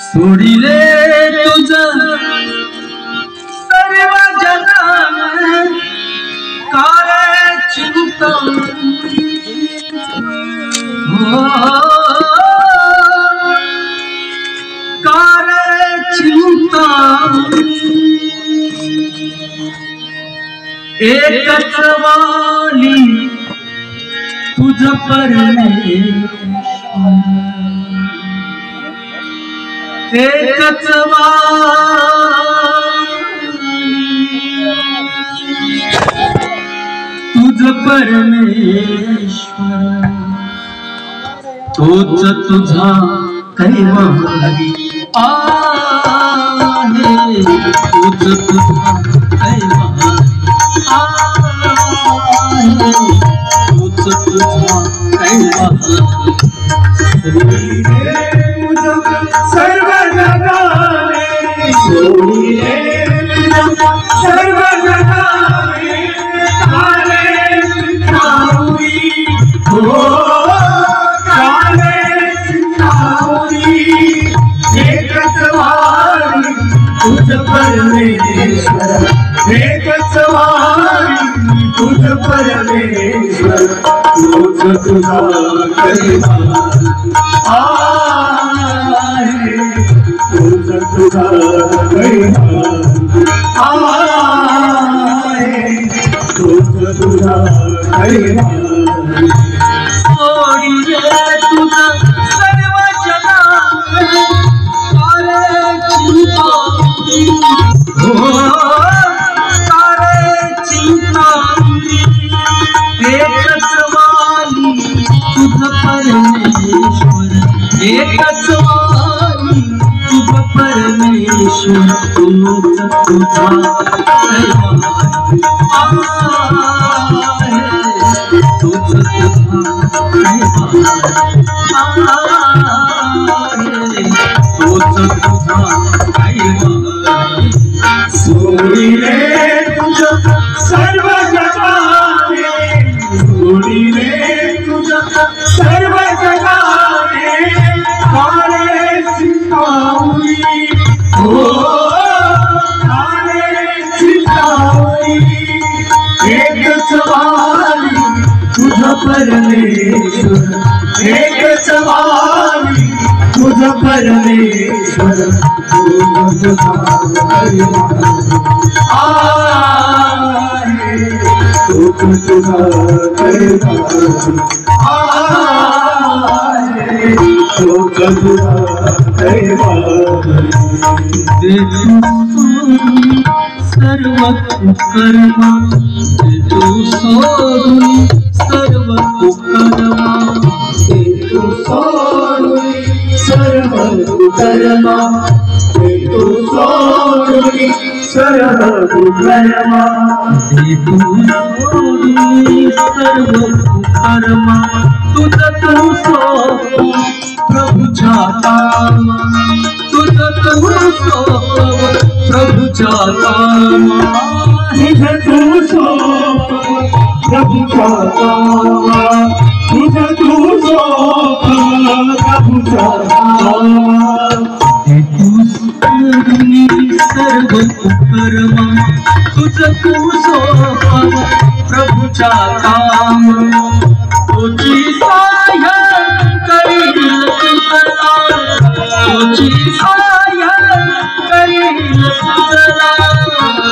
सोडिले तुझ सर्व जगान काय चिंता काय चिंता एकच वाली तुझ परमेश्वर एकच तुझ परमेश्वर तोच तुझा कैवारी आहे तोच तुझा कैवारी आहे तोच तुझा कैवारी सर्व जगाने सोडिले सर्व जगाने काले चिंतामणी हो काले चिंतामणी एकच वारी तुझ परमेश्वर एकच वारी तुझ परमेश्वर तोच तुझा कैवारी आहे तोच तुझा कैवारी आहे तोच तुझा कैवारी सोडिले तुझ सर्व जगान काले चिंतामणी हो काले चिंतामणी एकच वाली तुझ परमेश्वर एकच वाली तुझ परमेश्वर तोच तुझा कैवारी आहे तोच तुझा कैवारी आहे तोच तुझा कैवारी सोडिले तुझ सर्व जगाने सोडिले तुझ सर्व जगाने काले चिंतामणी हो काले चिंतामणी एकच वाली तुझ परमेश्वर एकच वाली तुझ परमेश्वर तोच तुझा आहे तोच तुझा कैवारी आहे तोच तुझा कैवारी सर्व कर्मा तू सोडून सर्व कर्मा तू सोडून सर्व कर्मा तू सोडून सर्व कर्मा तू सोडून सर्व कर्मा तुझ तू सोड प्रभुच्या कामा तुझ तू सोड प्रभुच्या कामा तुझ तू सोड प्रभुच्या कामा तुझ तू सोड प्रभुच्या कामा तू सोडून सर्व कर्मा तुझ तू सोड प्रभुच्या कामा तुझी साह्य करील तुझला तुझी साह्य करील तुझला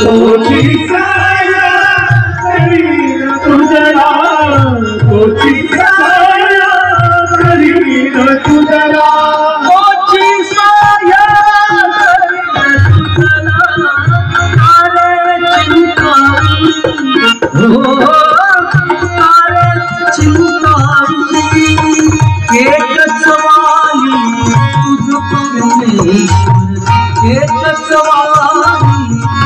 तुझी साह्य करील तुझला तुझी साह्य करील तुझला तुझी साह्य करील तुझला काले चिंतामणी हो काले चिंतामणी एकच वाली तुझ परमेश्वर एकच वाली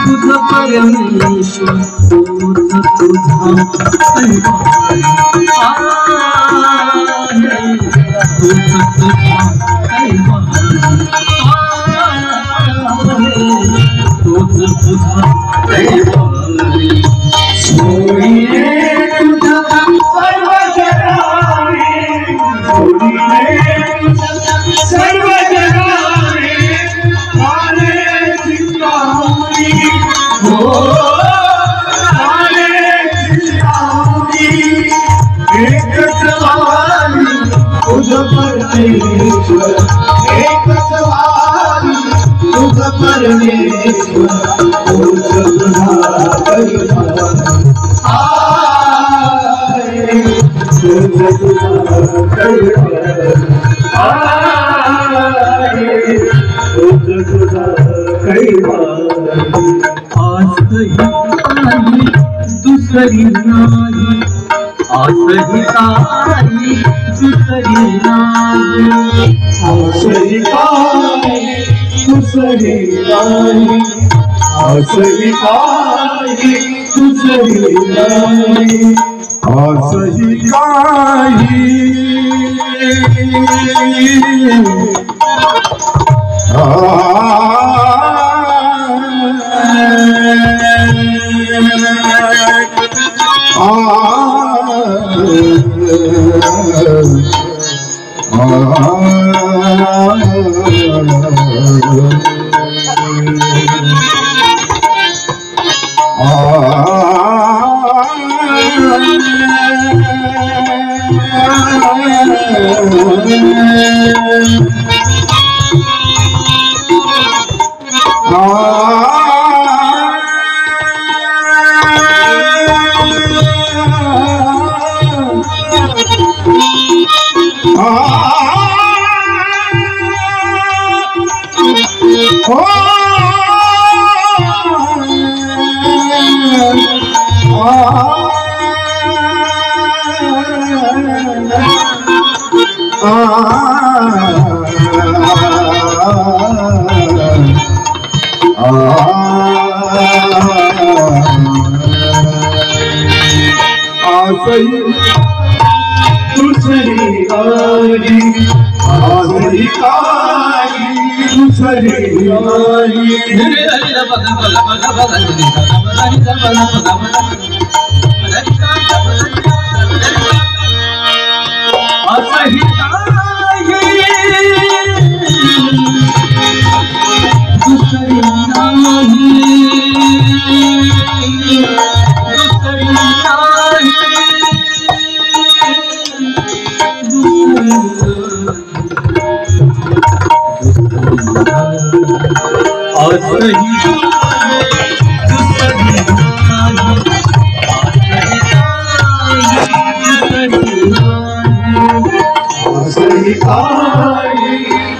तुझ परमेश्वर तोच तुझा कैवारी आहे तोच तुझा कैवारी आहे तोच तुझा कैवारी सोडिले तुझ सर्व जगाने सोडिले सर्व जगाने परमेश्वर एकच वारी तुझ परमेश्वर तूच तुझा कैवारी तुझ तुझा कैवारी तुझ तुझा कैवारी आसही काही दुसरी नाही आसही काही दुसरी नाही आसही काही दुसरी नाही आसही काही दुसरी नाही आसही काही दूसरी आई आसरी आई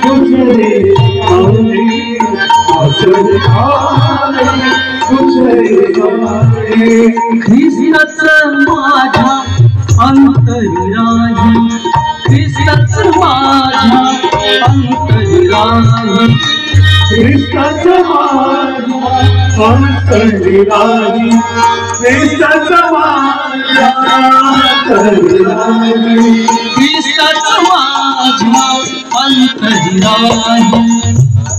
दूसरी आई ख्रिस्तच माझ्या अंतराही ख्रिस्तच माझ्या अंतराही ख्रिस्तच माझ्या अंतराही ख्रिस्तच माझ्या अंतराही ख्रिस्तच माझ्या अंतराही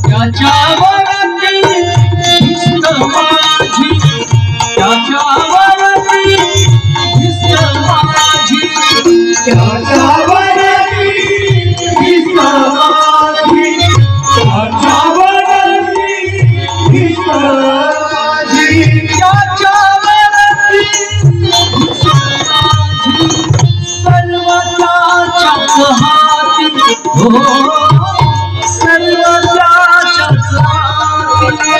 त्याच्यावरती ख्रिस्त माझी त्याच्यावरती ख्रिस्त माझी त्याच्यावरती ख्रिस्त माझी त्याच्यावरती ख्रिस्त माझी त्याच्यावरती ख्रिस्त माझी सर्वच्या हाती हो सर्वच्या हाती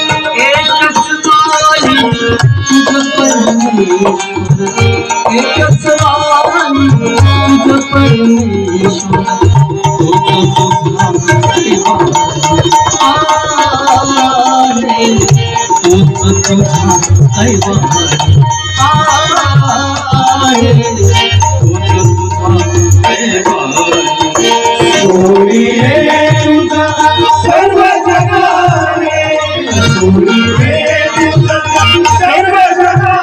एकच वारी तुझ परमेश्वर एकच वारी तुझ परमेश्वर तूच तुझा कैवारी तूच तुझा कैवारी तूच तुझा कैवारी सोडी रे तुझा सर्व जगाने सोडी रे तुझा सर्व जगाने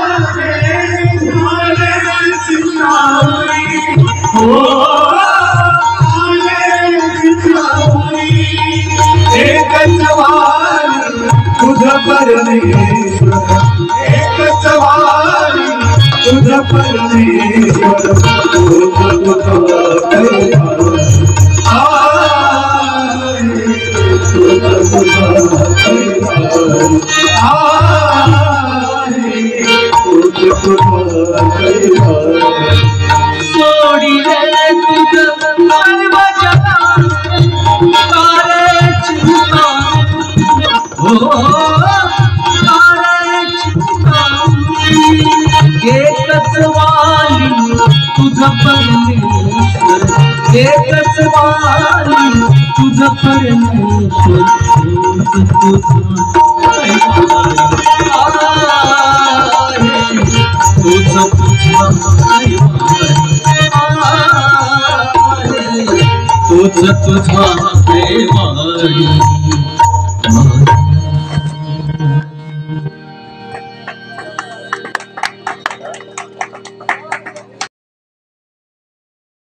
हो एकच वारी तुझ परमेश्वर एकच वारी तुझ परमेश्वर सोडी रे तुझ एकच वाणी तुझ परमेश्वर तुझ तुझा प्रेम